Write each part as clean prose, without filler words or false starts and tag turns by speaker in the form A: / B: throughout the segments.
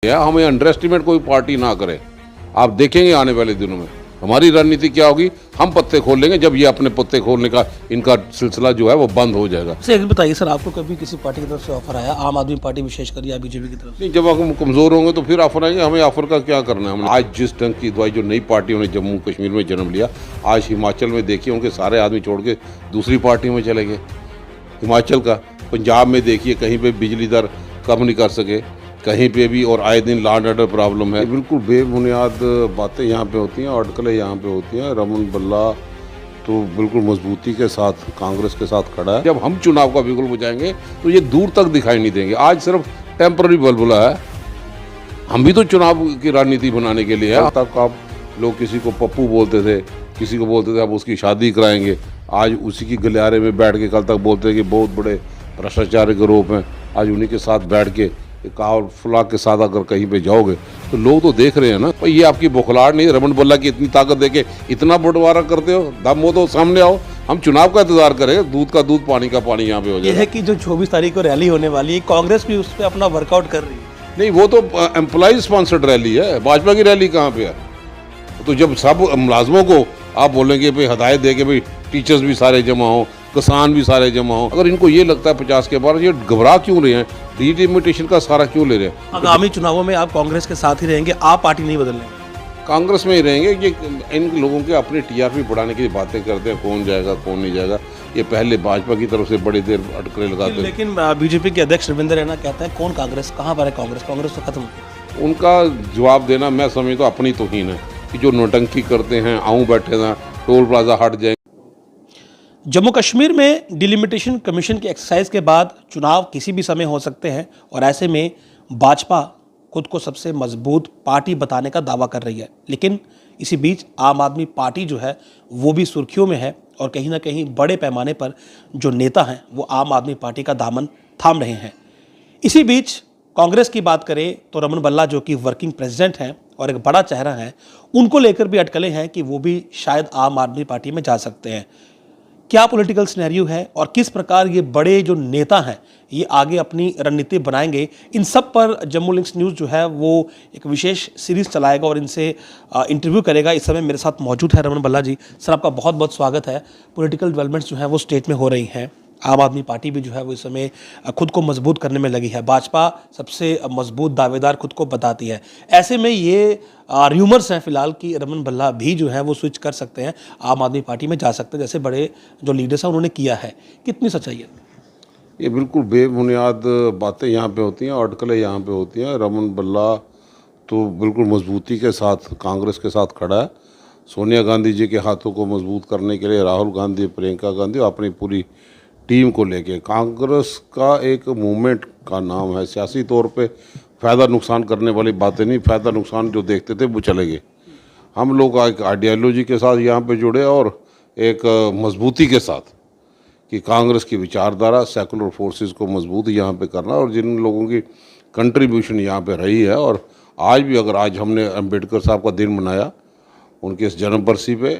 A: हमें under estimate कोई party ना करे। आप देखेंगे आने वाले दिनों में हमारी रणनीति क्या होगी। हम पत्ते खोल लेंगे जब ये अपने पत्ते खोलने का इनका सिलसिला जो है वो बंद हो जाएगा।
B: सर एक बताइए सर, आपको कभी किसी पार्टी की तरफ से ऑफर आया, आम आदमी पार्टी विशेषकर या बीजेपी की तरफ से?
A: नहीं, जब हम कमज़ोर होंगे तो फिर ऑफर आएंगे। हमें ऑफर का क्या करना है। हमने आज जिस ढंग की दवाई जो नई पार्टियों ने जम्मू कश्मीर में जन्म लिया, आज हिमाचल में देखिए उनके सारे आदमी छोड़ के दूसरी पार्टी में चले गए। हिमाचल का, पंजाब में देखिए कहीं पर बिजली दर कम नहीं कर सके, कहीं पे भी, और आए दिन लॉ एंड ऑर्डर प्रॉब्लम है। बिल्कुल बेबुनियाद बातें यहाँ पे होती हैं, अटकलें यहाँ पे होती हैं। रमन बल्ला तो बिल्कुल मजबूती के साथ कांग्रेस के साथ खड़ा है। जब हम चुनाव का बिगुल बजाएंगे तो ये दूर तक दिखाई नहीं देंगे। आज सिर्फ टेम्पररी बुलबुला है, हम भी तो चुनाव की रणनीति बनाने के लिए है। तक आप लोग किसी को पप्पू बोलते थे, किसी को बोलते थे आप उसकी शादी कराएंगे, आज उसी की गलियारे में बैठ के कल तक बोलते थे कि बहुत बड़े भ्रष्टाचार के आरोप हैं। आज उन्हीं के साथ बैठ के और फुला के साथ अगर कहीं पे जाओगे तो लोग तो देख रहे हैं ना। भाई ये आपकी बौखलाहट नहीं, रमन बल्ला की इतनी ताकत देके इतना बंटवारा करते हो, दम हो तो सामने आओ। हम चुनाव का इंतजार करेंगे, दूध का दूध पानी का पानी यहाँ पे हो जाएगा।
B: यह है कि जो 24 तारीख को रैली होने वाली है, कांग्रेस भी उस पर अपना वर्कआउट कर रही है।
A: नहीं, वो तो एम्प्लॉय स्पॉन्सर्ड रैली है, भाजपा की रैली कहाँ पे है। तो जब सब मुलाजमों को आप बोलेंगे भाई हदायत दे के भाई टीचर्स भी सारे जमा हो, किसान भी सारे जमा हो, अगर इनको ये लगता है 50 के बाद, ये घबरा क्यों रहे हैं, डिलिमिटेशन का सारा क्यों ले रहे हैं।
B: आगामी चुनावों में आप कांग्रेस के साथ ही रहेंगे, आप पार्टी नहीं बदलेंगे?
A: कांग्रेस में ही रहेंगे। ये इन लोगों के अपने टीआरपी बढ़ाने की बातें करते हैं, कौन जाएगा कौन नहीं जाएगा। ये पहले भाजपा की तरफ से बड़ी देर अटकलें लगाते हैं।
B: लेकिन बीजेपी के अध्यक्ष रविंद्र रैना कहते हैं कौन कांग्रेस, कहाँ पर है कांग्रेस, कांग्रेस तो खत्म हो।
A: उनका जवाब देना मैं समझता हूँ अपनी तौहीन है कि जो नौटंकी करते हैं, आऊँ बैठे ना, टोल प्लाजा हट जाए।
B: जम्मू कश्मीर में डिलिमिटेशन कमीशन की एक्सरसाइज के बाद चुनाव किसी भी समय हो सकते हैं, और ऐसे में भाजपा खुद को सबसे मजबूत पार्टी बताने का दावा कर रही है। लेकिन इसी बीच आम आदमी पार्टी जो है वो भी सुर्खियों में है, और कहीं ना कहीं बड़े पैमाने पर जो नेता हैं वो आम आदमी पार्टी का दामन थाम रहे हैं। इसी बीच कांग्रेस की बात करें तो रमन बल्ला जो कि वर्किंग प्रेसिडेंट हैं और एक बड़ा चेहरा है, उनको लेकर भी अटकलें हैं कि वो भी शायद आम आदमी पार्टी में जा सकते हैं। क्या पॉलिटिकल सिनेरियो है और किस प्रकार ये बड़े जो नेता हैं ये आगे अपनी रणनीति बनाएंगे, इन सब पर जम्मू लिंक्स न्यूज़ जो है वो एक विशेष सीरीज़ चलाएगा और इनसे इंटरव्यू करेगा। इस समय मेरे साथ मौजूद है रमन बल्ला जी। सर आपका बहुत बहुत स्वागत है। पॉलिटिकल डेवलपमेंट्स जो है वो स्टेट में हो रही हैं, आम आदमी पार्टी भी जो है वो इस समय खुद को मजबूत करने में लगी है, भाजपा सबसे मजबूत दावेदार खुद को बताती है। ऐसे में ये र्यूमर्स हैं फिलहाल कि रमन बल्ला भी जो है वो स्विच कर सकते हैं, आम आदमी पार्टी में जा सकते हैं, जैसे बड़े जो लीडर्स हैं उन्होंने किया है। कितनी सच्चाई है?
A: ये बिल्कुल बेबुनियाद बातें यहाँ पे होती हैं, अटकलें यहाँ पे होती हैं। रमन बल्ला तो बिल्कुल मजबूती के साथ कांग्रेस के साथ खड़ा है। सोनिया गांधी जी के हाथों को मजबूत करने के लिए राहुल गांधी, प्रियंका गांधी अपनी पूरी टीम को लेके, कांग्रेस का एक मूवमेंट का नाम है। सियासी तौर पे फ़ायदा नुकसान करने वाली बातें नहीं, फ़ायदा नुकसान जो देखते थे वो चले गए। हम लोग एक आइडियोलॉजी के साथ यहाँ पे जुड़े और एक मजबूती के साथ कि कांग्रेस की विचारधारा, सेकुलर फोर्सेस को मजबूत यहाँ पे करना, और जिन लोगों की कंट्रीब्यूशन यहाँ पे रही है। और आज भी अगर आज हमने अम्बेडकर साहब का दिन मनाया उनके इस जन्म बरसी पे,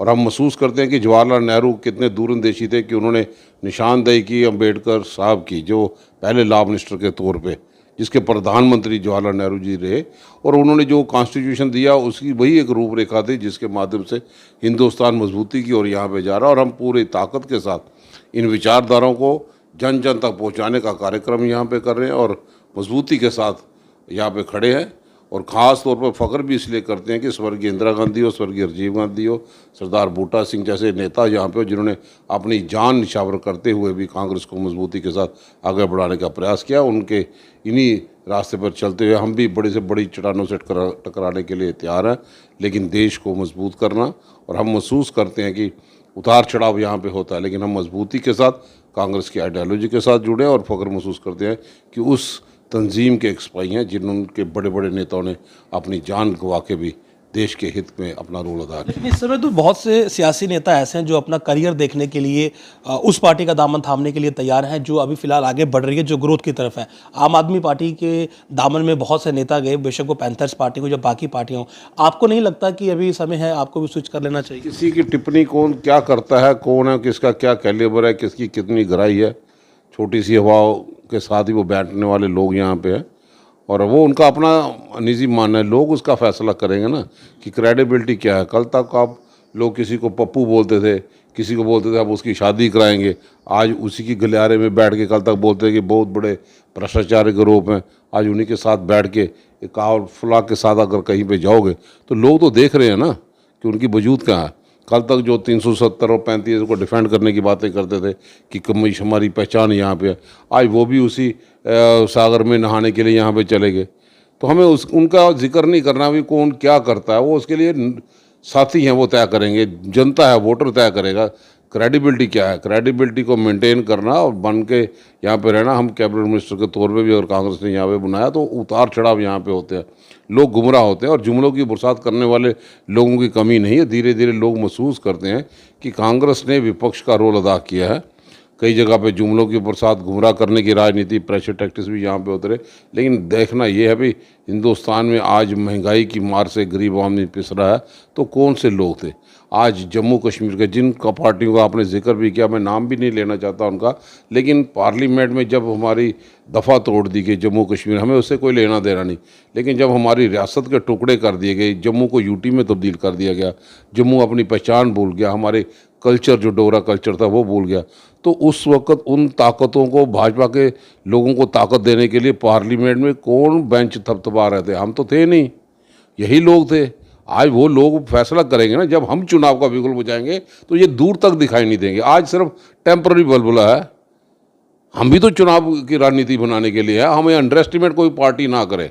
A: और हम महसूस करते हैं कि जवाहरलाल नेहरू कितने दूरंदेशी थे कि उन्होंने निशानदेही की अम्बेडकर साहब की, जो पहले लॉ मिनिस्टर के तौर पे, जिसके प्रधानमंत्री जवाहरलाल नेहरू जी रहे, और उन्होंने जो कॉन्स्टिट्यूशन दिया उसकी वही एक रूपरेखा थी जिसके माध्यम से हिंदुस्तान मजबूती की ओर यहाँ पे जा रहा है। और हम पूरी ताकत के साथ इन विचारधाराओं को जन जन तक पहुँचाने का कार्यक्रम यहाँ पे कर रहे हैं और मजबूती के साथ यहाँ पे खड़े हैं। और ख़ास तौर पर फ़ख्र भी इसलिए करते हैं कि स्वर्गीय इंदिरा गांधी हो, स्वर्गीय राजीव गांधी हो, सरदार बूटा सिंह जैसे नेता यहाँ पे हो, जिन्होंने अपनी जान निछावर करते हुए भी कांग्रेस को मजबूती के साथ आगे बढ़ाने का प्रयास किया। उनके इन्हीं रास्ते पर चलते हुए हम भी बड़ी से बड़ी चट्टानों से टकराने के लिए तैयार हैं, लेकिन देश को मजबूत करना। और हम महसूस करते हैं कि उतार चढ़ाव यहाँ पे होता है, लेकिन हम मजबूती के साथ कांग्रेस की आइडियोलॉजी के साथ जुड़े और फ़ख्र महसूस करते हैं कि उस तंजीम के एक सिपाही हैं जिनके बड़े बड़े नेताओं ने अपनी जान गंवा के भी देश के हित में अपना रोल अदा किया।
B: लेकिन इस समय तो बहुत से सियासी नेता ऐसे हैं जो अपना करियर देखने के लिए उस पार्टी का दामन थामने के लिए तैयार हैं जो अभी फिलहाल आगे बढ़ रही है, जो ग्रोथ की तरफ है। आम आदमी पार्टी के दामन में बहुत से नेता गए, बेशक वो पैंथर्स पार्टी हो या बाकी पार्टियाँ हो। आपको नहीं लगता कि अभी समय है आपको भी स्विच कर लेना चाहिए?
A: किसी की टिप्पणी कौन क्या करता है, कौन है, किसका क्या कैलिबर है, किसकी कितनी गहराई है, छोटी सी हवाओं के साथ ही वो बैठने वाले लोग यहाँ पे हैं। और वो उनका अपना निजी मानना है, लोग उसका फैसला करेंगे ना कि क्रेडिबिलिटी क्या है। कल तक आप लोग किसी को पप्पू बोलते थे, किसी को बोलते थे आप उसकी शादी कराएंगे, आज उसी की गलियारे में बैठ के कल तक बोलते हैं कि बहुत बड़े भ्रष्टाचार के रूप हैं, आज उन्हीं के साथ बैठ के एक और फुला के साथ अगर कहीं पे जाओगे तो लोग तो देख रहे हैं ना कि उनकी वजूद कहाँ है। कल तक जो 370 और 35 को डिफेंड करने की बातें करते थे कि कमीश हमारी पहचान यहाँ पे है, आज वो भी उसी सागर में नहाने के लिए यहाँ पे चले गए। तो हमें उनका जिक्र नहीं करना भी कौन क्या करता है, वो उसके लिए साथी हैं, वो तय करेंगे, जनता है, वोटर तय करेगा। क्रेडिबिलिटी क्या है, क्रेडिबिलिटी को मेंटेन करना और बन के यहाँ पे रहना। हम कैबिनेट मिनिस्टर के तौर पे भी अगर कांग्रेस ने यहाँ पे बनाया तो उतार चढ़ाव यहाँ पे होते हैं, लोग गुमराह होते हैं और जुमलों की बरसात करने वाले लोगों की कमी नहीं है। धीरे धीरे लोग महसूस करते हैं कि कांग्रेस ने विपक्ष का रोल अदा किया है। कई जगह पे जुमलों की बरसात, गुमराह करने की राजनीति, प्रेशर टैक्टिस भी यहाँ पे उतरे। लेकिन देखना ये है भी हिंदुस्तान में आज महंगाई की मार से गरीब आदमी पिस रहा है, तो कौन से लोग थे आज जम्मू कश्मीर के, जिन पार्टियों का आपने जिक्र भी किया, मैं नाम भी नहीं लेना चाहता उनका, लेकिन पार्लियामेंट में जब हमारी दफ़ा तोड़ दी गई जम्मू कश्मीर, हमें उससे कोई लेना देना नहीं, लेकिन जब हमारी रियासत के टुकड़े कर दिए गए, जम्मू को यूटी में तब्दील कर दिया गया, जम्मू अपनी पहचान भूल गया, हमारे कल्चर जो डोगरा कल्चर था वो भूल गया, तो उस वक्त उन ताकतों को, भाजपा के लोगों को ताकत देने के लिए पार्लियामेंट में कौन बेंच थपथपा रहे थे? हम तो थे नहीं, यही लोग थे। आज वो लोग फैसला करेंगे ना, जब हम चुनाव का बिगुल बजाएंगे तो ये दूर तक दिखाई नहीं देंगे। आज सिर्फ टेम्पररी बलबुला है, हम भी तो चुनाव की रणनीति बनाने के लिए है, हमें अंडर एस्टिमेट कोई पार्टी ना करे।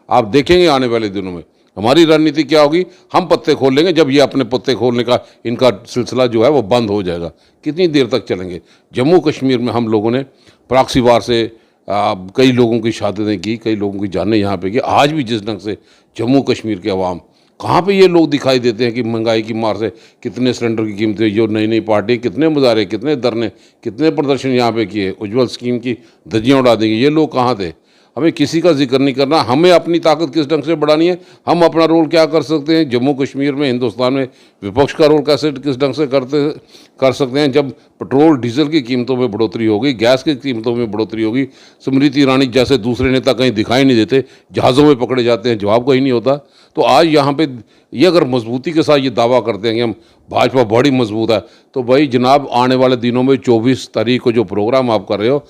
A: आप देखेंगे आने वाले दिनों में हमारी रणनीति क्या होगी, हम पत्ते खोल लेंगे जब ये अपने पत्ते खोलने का इनका सिलसिला जो है वो बंद हो जाएगा। कितनी देर तक चलेंगे? जम्मू कश्मीर में हम लोगों ने प्रॉक्सी वार से कई लोगों की शहादतें की, कई लोगों की जानें यहाँ पे की। आज भी जिस ढंग से जम्मू कश्मीर के अवाम, कहाँ पे ये लोग दिखाई देते हैं कि महंगाई की मार से कितने सिलेंडर की कीमतें, जो नई नई पार्टी, कितने मुजाहरे, कितने धरने, कितने प्रदर्शन यहाँ पे किए, उज्ज्वल स्कीम की धज्जियाँ उड़ा देंगे, ये लोग कहाँ थे? हमें किसी का जिक्र नहीं करना। हमें अपनी ताकत किस ढंग से बढ़ानी है, हम अपना रोल क्या कर सकते हैं जम्मू कश्मीर में, हिंदुस्तान में विपक्ष का रोल कैसे किस ढंग से कर सकते हैं। जब पेट्रोल डीजल की कीमतों में बढ़ोतरी होगी, गैस की कीमतों में बढ़ोतरी होगी, स्मृति ईरानी जैसे दूसरे नेता कहीं दिखाई नहीं देते, जहाज़ों में पकड़े जाते हैं, जवाब कहीं नहीं होता। तो आज यहाँ पे ये अगर मजबूती के साथ ये दावा करते हैं कि हम भाजपा बड़ी मजबूत है, तो भाई जनाब आने वाले दिनों में 24 तारीख को जो प्रोग्राम आप कर रहे हो,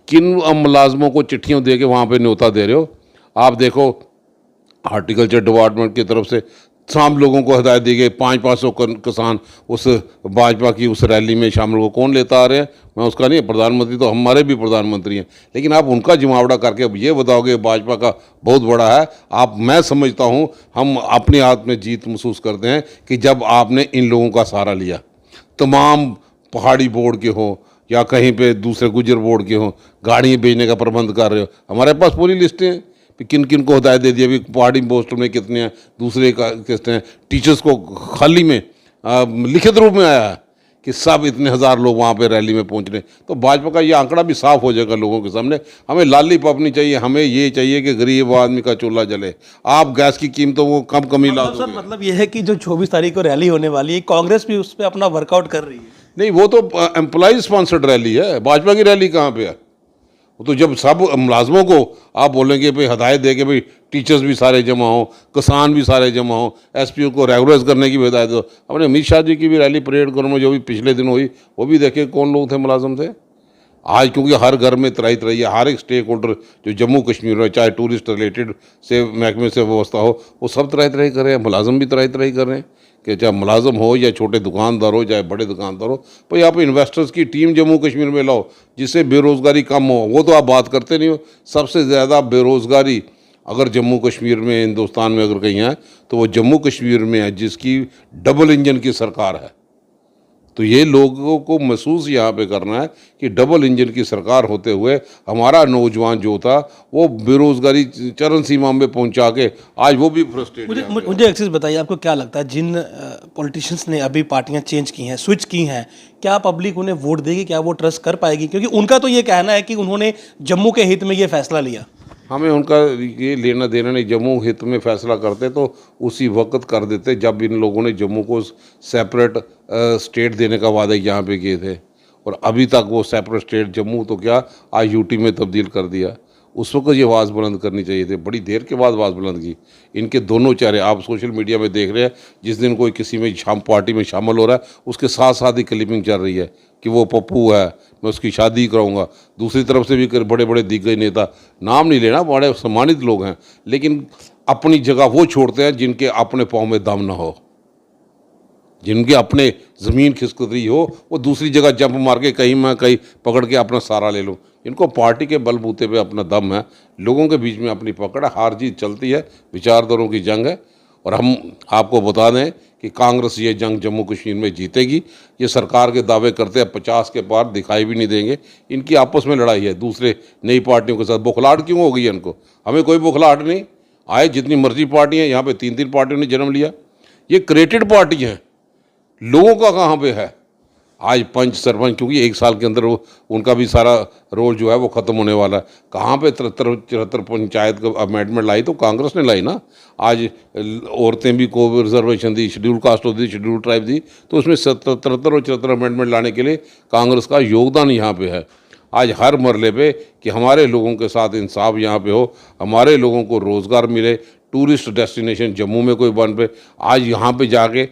A: किन मुलाजमों को चिट्ठियों दे के वहाँ पे न्योता दे रहे हो? आप देखो हार्टिकल्चर डिपार्टमेंट की तरफ से शाम लोगों को हिदायत दी गई, 500 किसान उस भाजपा की उस रैली में शामिल हो। कौन लेता आ रहे हैं? मैं उसका नहीं, प्रधानमंत्री तो हमारे भी प्रधानमंत्री हैं, लेकिन आप उनका जमावड़ा करके अब ये बताओगे भाजपा का बहुत बड़ा है। आप, मैं समझता हूँ हम अपने हाथ में जीत महसूस करते हैं कि जब आपने इन लोगों का सहारा लिया, तमाम पहाड़ी बोर्ड के हों या कहीं पे दूसरे गुजर बोर्ड के हों, गाड़ियाँ भेजने का प्रबंध कर रहे हो, हमारे पास पूरी लिस्टें हैं कि किन किन को हिदायत दे दी। अभी पहाड़ी पोस्टों में कितने हैं, दूसरे का कितने हैं, टीचर्स को खाली में लिखित रूप में आया है कि सब इतने हज़ार लोग वहाँ पे रैली में पहुँच रहे। तो भाजपा का ये आंकड़ा भी साफ हो जाएगा लोगों के सामने। हमें लाली पपनी चाहिए, हमें ये चाहिए कि गरीब आदमी का चूल्हा जले। आप गैस की कीमतों को कमी ला दोगे।
B: मतलब ये है कि जो 24 तारीख को रैली होने वाली है, कांग्रेस भी उस पर अपना वर्कआउट कर रही है।
A: नहीं, वो तो एम्प्लॉय स्पॉन्सर्ड रैली है, भाजपा की रैली कहाँ पे है? वो तो जब सब मुलाजमों को आप बोलेंगे भाई हिदायत दे के भाई टीचर्स भी सारे जमा हों, किसान भी सारे जमा हों, एसपीओ को रेगुलराइज करने की भी हिदायत दो। अपने अमित शाह जी की भी रैली परेड करो में जो भी पिछले दिन हुई, वो भी देखे कौन लोग थे, मुलाजम थे। आज क्योंकि हर घर में त्राही त्राही है, हर एक स्टेक होल्डर जो जम्मू कश्मीर में, चाहे टूरिस्ट रिलेटेड से महकमे से व्यवस्था हो, वो सब त्राही त्राही कर रहे हैं, मुलाजम भी त्राही त्राही कर रहे हैं कि चाहे मुलाजम हो या छोटे दुकानदार हो, चाहे बड़े दुकानदार हो, भाई आप इन्वेस्टर्स की टीम जम्मू कश्मीर में लाओ जिससे बेरोज़गारी कम हो। वो तो आप बात करते नहीं हो। सबसे ज़्यादा बेरोज़गारी अगर जम्मू कश्मीर में, हिंदुस्तान में अगर कहीं है तो वो जम्मू कश्मीर में है, जिसकी डबल इंजन की सरकार है। तो ये लोगों को महसूस यहाँ पे करना है कि डबल इंजन की सरकार होते हुए हमारा नौजवान जो था वो बेरोजगारी चरम सीमा में पहुंचा के आज वो भी फ्रस्ट्रेट।
B: मुझे एक चीज़ बताइए, आपको क्या लगता है जिन पॉलिटिशियंस ने अभी पार्टियां चेंज की हैं, स्विच की हैं, क्या पब्लिक उन्हें वोट देगी? क्या वो ट्रस्ट कर पाएगी? क्योंकि उनका तो ये कहना है कि उन्होंने जम्मू के हित में ये फैसला लिया।
A: हमें उनका ये लेना देना नहीं। जम्मू हित में फैसला करते तो उसी वक्त कर देते जब इन लोगों ने जम्मू को सेपरेट स्टेट देने का वादा यहाँ पे किए थे, और अभी तक वो सेपरेट स्टेट जम्मू तो क्या आज यूटी में तब्दील कर दिया। उस वक्त ये आवाज़ बुलंद करनी चाहिए थी, बड़ी देर के बाद आवाज़ बुलंद की। इनके दोनों चेहरे आप सोशल मीडिया में देख रहे हैं, जिस दिन कोई किसी में पार्टी में शामिल हो रहा है उसके साथ साथ ही क्लिपिंग चल रही है कि वो पप्पू है, मैं उसकी शादी कराऊंगा। दूसरी तरफ से भी बड़े बड़े दिग्गज नेता, नाम नहीं लेना, बड़े सम्मानित लोग हैं, लेकिन अपनी जगह वो छोड़ते हैं जिनके अपने पाँव में दम ना हो, जिनके अपने ज़मीन खिसकती हो, वो दूसरी जगह जंप मार के कहीं मैं कहीं पकड़ के अपना सहारा ले लूँ। इनको पार्टी के बलबूते पे अपना दम है, लोगों के बीच में अपनी पकड़ है, हार जीत चलती है, विचारधाराओं की जंग है। और हम आपको बता दें कि कांग्रेस ये जंग जम्मू कश्मीर में जीतेगी। ये सरकार के दावे करते हैं 50 के पार दिखाई भी नहीं देंगे। इनकी आपस में लड़ाई है दूसरे नई पार्टियों के साथ। बुखलाहट क्यों हो गई है इनको? हमें कोई बुखलाहट नहीं, आए जितनी मर्जी पार्टी हैं, यहाँ पे 3-3 पार्टियों ने जन्म लिया। ये क्रिएटेड पार्टी हैं, लोगों का कहाँ पे है? आज पंच सरपंच, क्योंकि 1 साल के अंदर वो उनका भी सारा रोल जो है वो ख़त्म होने वाला है। कहाँ पे 73 पंचायत का अमेंडमेंट लाई? तो कांग्रेस ने लाई ना। आज औरतें भी को रिजर्वेशन दी, शेड्यूल कास्ट दी, शेड्यूल ट्राइब दी, तो उसमें 73 और 74 अमेंडमेंट लाने के लिए कांग्रेस का योगदान यहाँ पे है। आज हर मरले पे कि हमारे लोगों के साथ इंसाफ यहाँ पे हो, हमारे लोगों को रोज़गार मिले, टूरिस्ट डेस्टिनेशन जम्मू में कोई बन पे। आज यहाँ पे जाके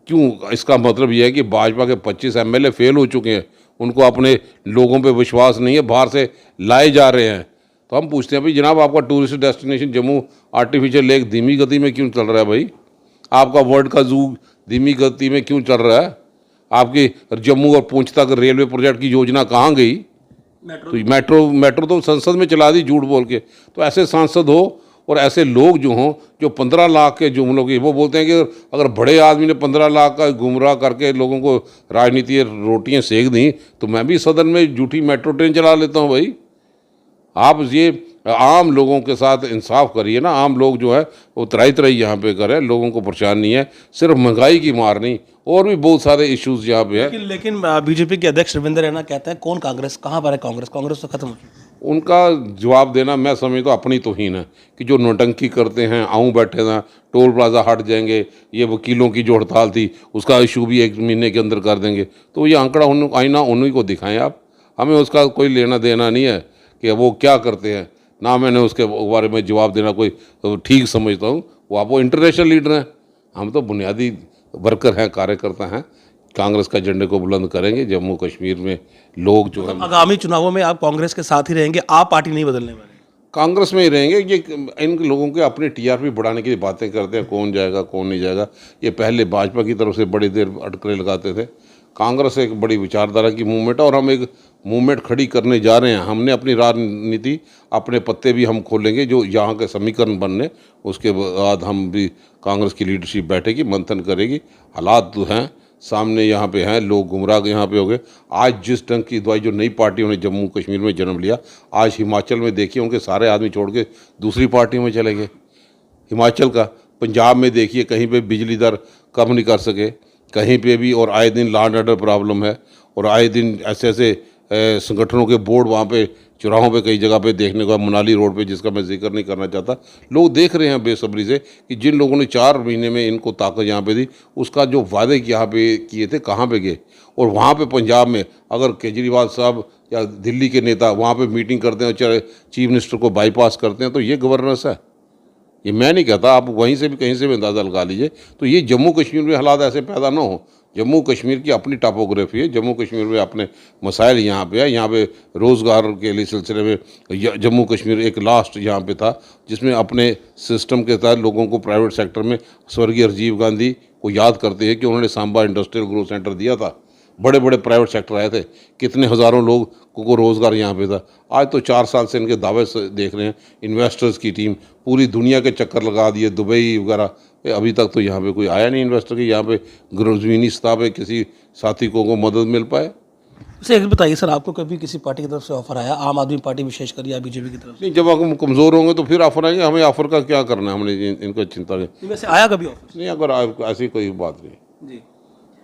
A: क्यों? इसका मतलब यह है कि भाजपा के 25 एमएलए फेल हो चुके हैं, उनको अपने लोगों पे विश्वास नहीं है, बाहर से लाए जा रहे हैं। तो हम पूछते हैं भाई जनाब, आपका tourist destination Jammu artificial lake धीमी गति में क्यों चल रहा है भाई? आपका वर्ल्ड का जू धीमी गति में क्यों चल रहा है? आपकी जम्मू और पूंछ तक रेलवे प्रोजेक्ट की योजना कहाँ गई? तो मेट्रो तो संसद में चला दी झूठ बोल के। तो ऐसे सांसद हो और ऐसे लोग जो हों, जो 15 लाख के जुमलों की, वो बोलते हैं कि अगर बड़े आदमी ने 15 लाख का गुमराह करके लोगों को राजनीति रोटियां सेक दी, तो मैं भी सदन में झूठी मेट्रो ट्रेन चला लेता हूं भाई। आप ये आम लोगों के साथ इंसाफ करिए ना। आम लोग जो है वो त्राही त्राही यहाँ पे करें, लोगों को परेशान नहीं है, सिर्फ महंगाई की मार नहीं, और भी बहुत सारे इश्यूज यहाँ पे है।
B: लेकिन बीजेपी के अध्यक्ष रविंद्र रैना कहते हैं कौन कांग्रेस, कहाँ पर है कांग्रेस? कांग्रेस तो खत्म हो चुकी है।
A: उनका जवाब देना मैं समझता हूँ अपनी तौहीन है कि जो नौटंकी करते हैं, आऊँ बैठे ना, टोल प्लाजा हट जाएंगे, ये वकीलों की जो हड़ताल थी उसका इशू भी 1 महीने के अंदर कर देंगे, तो ये आंकड़ा आईना उन्हीं को दिखाएं आप। हमें उसका कोई लेना देना नहीं है कि वो क्या करते हैं, ना मैंने उसके बारे में जवाब देना कोई ठीक समझता हूँ। वो इंटरनेशनल लीडर हैं, हम तो बुनियादी वर्कर हैं, कार्यकर्ता हैं। कांग्रेस का झंडे को बुलंद करेंगे। जम्मू कश्मीर में लोग जो है,
B: आगामी चुनावों में आप कांग्रेस के साथ ही रहेंगे, आप पार्टी नहीं बदलने वाले?
A: कांग्रेस में ही रहेंगे। ये इन लोगों के अपने टीआरपी बढ़ाने की बातें करते हैं, कौन जाएगा कौन नहीं जाएगा। ये पहले भाजपा की तरफ से बड़ी देर अटकलें लगाते थे। कांग्रेस एक बड़ी विचारधारा की मूवमेंट है और हम एक मूवमेंट खड़ी करने जा रहे हैं। हमने अपनी राजनीति, अपने पत्ते भी हम खोलेंगे जो यहाँ के समीकरण बनने, उसके बाद हम भी कांग्रेस की लीडरशिप बैठेगी, मंथन करेगी। हालात तो हैं सामने, यहाँ पे हैं, लोग गुमराह यहाँ पे हो गए। आज जिस ढंग की दवाई जो नई पार्टियों ने जम्मू कश्मीर में जन्म लिया, आज हिमाचल में देखिए उनके सारे आदमी छोड़ के दूसरी पार्टियों में चले गए। हिमाचल का, पंजाब में देखिए कहीं पे बिजली दर कम नहीं कर सके, कहीं पे भी, और आए दिन लॉ एंड ऑर्डर प्रॉब्लम है, और आए दिन ऐसे ऐसे संगठनों के बोर्ड वहाँ पे चौराहों पे कई जगह पे देखने को, मनाली रोड पे, जिसका मैं जिक्र नहीं करना चाहता। लोग देख रहे हैं बेसब्री से कि जिन लोगों ने 4 महीने में इनको ताकत यहाँ पे दी, उसका जो वादे यहाँ पे किए थे कहाँ पे गए। और वहाँ पे पंजाब में अगर केजरीवाल साहब या दिल्ली के नेता वहाँ पे मीटिंग करते हैं और चीफ मिनिस्टर को बाईपास करते हैं, तो ये गवर्नेंस है? ये मैं नहीं कहता, आप वहीं से भी कहीं से भी अंदाज़ा लगा लीजिए। तो ये जम्मू कश्मीर में हालात ऐसे पैदा ना हो। जम्मू कश्मीर की अपनी टॉपोग्राफी है, जम्मू कश्मीर में अपने मसाइल यहाँ पे है। यहाँ पे रोज़गार के लिए सिलसिले में जम्मू कश्मीर एक लास्ट यहाँ पे था जिसमें अपने सिस्टम के तहत लोगों को प्राइवेट सेक्टर में, स्वर्गीय राजीव गांधी को याद करते हैं कि उन्होंने सांबा इंडस्ट्रियल ग्रोथ सेंटर दिया था, बड़े बड़े प्राइवेट सेक्टर आए थे, कितने हज़ारों लोग को रोज़गार यहाँ पे था। आज तो 4 साल से इनके दावे से देख रहे हैं, इन्वेस्टर्स की टीम पूरी दुनिया के चक्कर लगा दिए, दुबई वगैरह, अभी तक तो यहाँ पे कोई आया नहीं इन्वेस्टर की, यहाँ पे ज़मीनी सतह पे किसी साथी को मदद मिल पाए।
B: सर एक बताइए सर, आपको कभी किसी पार्टी की तरफ से ऑफर आया, आम आदमी पार्टी विशेषकर या बीजेपी की तरफ से?
A: नहीं, जब हम कमज़ोर होंगे तो फिर ऑफर आएंगे, हमें ऑफर का क्या करना है, हमने इनको चिंता की
B: वैसे आया कभी ऑफर?
A: नहीं, अगर ऐसी कोई बात नहीं
B: जी।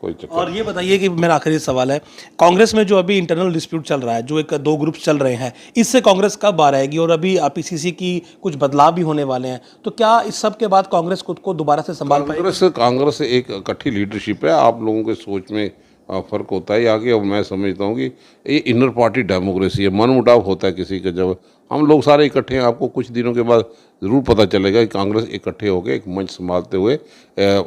A: कोई चक्कर।
B: और ये बताइए कि मेरा आखिरी सवाल है, कांग्रेस में जो अभी इंटरनल डिस्प्यूट चल रहा है, जो 2 ग्रुप्स चल रहे हैं, इससे कांग्रेस कब बाहर आएगी? और अभी पीसीसी की कुछ बदलाव भी होने वाले हैं, तो क्या इस सब के बाद कांग्रेस खुद को दोबारा से संभाल पाएगी?
A: कांग्रेस एक इकट्ठी लीडरशिप है, आप लोगों के सोच में फ़र्क होता है आगे। और मैं समझता हूँ कि ये इनर पार्टी डेमोक्रेसी है, मनमुटाव होता है किसी का जब हम लोग सारे इकट्ठे हैं, आपको कुछ दिनों के बाद ज़रूर पता चलेगा कि कांग्रेस इकट्ठे होकर एक मंच संभालते हुए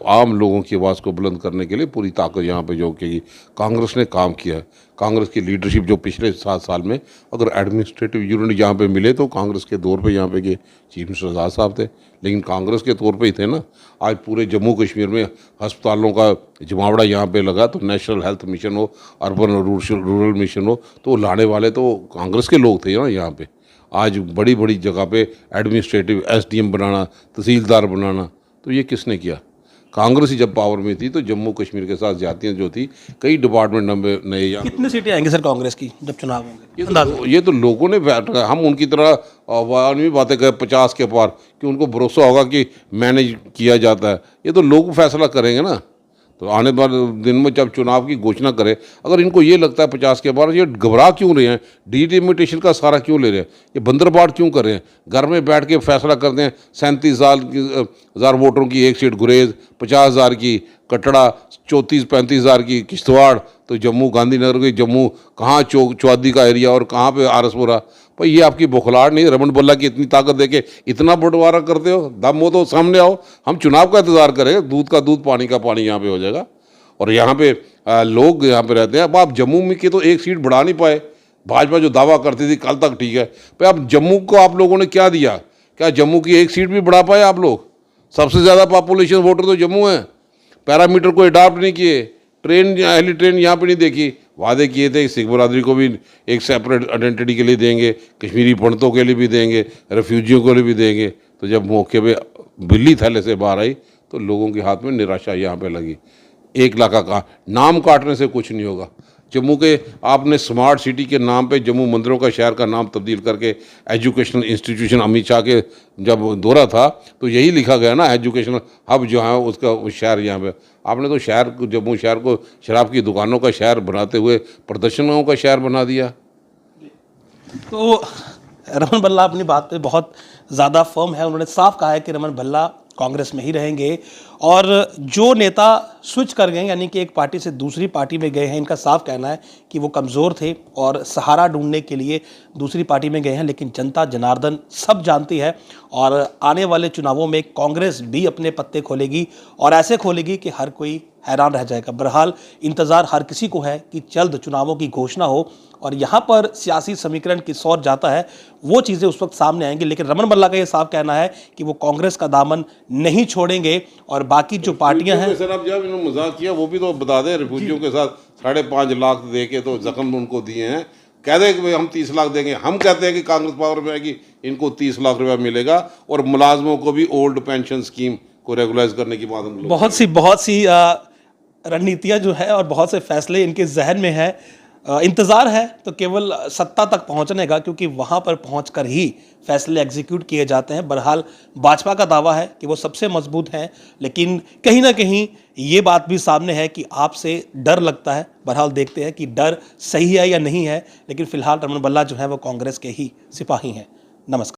A: आम लोगों की आवाज़ को बुलंद करने के लिए पूरी ताकत यहाँ पे जो कि कांग्रेस ने काम किया है। कांग्रेस की लीडरशिप जो पिछले 7 साल में अगर एडमिनिस्ट्रेटिव यूनिट यहाँ पे मिले तो कांग्रेस के दौर पे यहाँ पे के चीफ मिनिस्टर आज़ाद साहब थे, लेकिन कांग्रेस के तौर पे ही थे ना। आज पूरे जम्मू कश्मीर में अस्पतालों का जमावड़ा यहाँ पे लगा, तो नेशनल हेल्थ मिशन हो, अर्बन रूरल मिशन हो, तो लाने वाले तो कांग्रेस के लोग थे ना यहाँ पे। आज बड़ी बड़ी जगह पे एडमिनिस्ट्रेटिव एसडीएम बनाना, तहसीलदार बनाना, तो ये किसने किया? कांग्रेस ही जब पावर में थी तो जम्मू कश्मीर के साथ जातियाँ जो थी, कई डिपार्टमेंट नए यहाँ।
B: कितनी सीटें आएंगी सर कांग्रेस की जब चुनाव होंगे?
A: ये तो लोगों ने हम उनकी तरह वानी बातें करें 50 के पार कि उनको भरोसा होगा कि मैनेज किया जाता है, ये तो लोग फैसला करेंगे ना। तो आने वाले दिन में जब चुनाव की घोषणा करें, अगर इनको ये लगता है 50 के बाद, ये घबरा क्यों रहे हैं, डिलिमिटेशन का सारा क्यों ले रहे हैं, ये बंदरबाट क्यों कर रहे हैं? घर में बैठ के फैसला करते हैं 37,000 वोटरों की एक सीट गुरेज, 50,000 की कटड़ा, 34-35,000 की किश्तवाड़, तो जम्मू गांधीनगर की जम्मू कहाँ चौधरी का एरिया और कहाँ पे आरसपुरा। भाई ये आपकी बौखलाहट नहीं? रमन बल्ला की इतनी ताकत देके इतना बंटवारा करते हो, दम हो तो सामने आओ, हम चुनाव का इंतजार करेंगे, दूध का दूध पानी का पानी यहाँ पे हो जाएगा। और यहाँ पे लोग यहाँ पे रहते हैं। अब आप जम्मू में की तो एक सीट बढ़ा नहीं पाए, भाजपा जो दावा करती थी कल तक ठीक है, भाई अब जम्मू को आप लोगों ने क्या दिया? क्या जम्मू की एक सीट भी बढ़ा पाए आप लोग? सबसे ज़्यादा पॉपुलेशन वोटर तो जम्मू है, पैरामीटर को अडाप्ट नहीं किए, ट्रेन हेली ट्रेन यहाँ पे नहीं देखी। वादे किए थे सिख बरादरी को भी एक सेपरेट आइडेंटिटी के लिए देंगे, कश्मीरी पंडितों के लिए भी देंगे, रेफ्यूजियों के लिए भी देंगे, तो जब मौके पे बिल्ली थैले से बाहर आई तो लोगों के हाथ में निराशा यहाँ पे लगी। 1 लाख का नाम काटने से कुछ नहीं होगा। जम्मू के आपने स्मार्ट सिटी के नाम पे जम्मू मंदिरों का शहर का नाम तब्दील करके एजुकेशनल इंस्टीट्यूशन, अमित शाह के जब दौरा था तो यही लिखा गया ना, एजुकेशनल हब जो है उसका शहर यहाँ पे। आपने तो शहर को, जम्मू शहर को शराब की दुकानों का शहर बनाते हुए प्रदर्शनों का शहर बना दिया।
B: तो रमन भल्ला अपनी बात पे बहुत ज़्यादा फर्म है, उन्होंने साफ कहा है कि रमन भल्ला कांग्रेस में ही रहेंगे। और जो नेता स्विच कर गए, यानी कि एक पार्टी से दूसरी पार्टी में गए हैं, इनका साफ कहना है कि वो कमज़ोर थे और सहारा ढूंढने के लिए दूसरी पार्टी में गए हैं। लेकिन जनता जनार्दन सब जानती है और आने वाले चुनावों में कांग्रेस भी अपने पत्ते खोलेगी और ऐसे खोलेगी कि हर कोई हैरान रह जाएगा। बहरहाल इंतज़ार हर किसी को है कि जल्द चुनावों की घोषणा हो और यहाँ पर सियासी समीकरण किस ओर जाता है वो चीज़ें उस वक्त सामने आएंगी। लेकिन रमन भल्ला का ये साफ कहना है कि वो कांग्रेस का दामन नहीं छोड़ेंगे और बाकी जो पार्टियां हैं।
A: सर अब जब इन्होंने मजाक किया वो भी तो बता दें, रिफ्यूजियों के साथ 5.5 लाख दे के तो जख्म उनको दिए हैं, कह दे कि भाई हम 30 लाख देंगे। हम कहते हैं कि कांग्रेस पावर में आएगी इनको 30 लाख रुपया मिलेगा और मुलाजमों को भी ओल्ड पेंशन स्कीम को रेगुलाइज करने की बात हम लोग।
B: बहुत सी रणनीतियां जो है और बहुत से फैसले इनके जहन में है। इंतज़ार है तो केवल सत्ता तक पहुंचने का, क्योंकि वहां पर पहुंचकर ही फैसले एग्जीक्यूट किए जाते हैं। बहरहाल भाजपा का दावा है कि वो सबसे मजबूत हैं, लेकिन कहीं ना कहीं ये बात भी सामने है कि आपसे डर लगता है। बहरहाल देखते हैं कि डर सही है या नहीं है, लेकिन फिलहाल रमन भल्ला जो है वो कांग्रेस के ही सिपाही हैं। नमस्कार।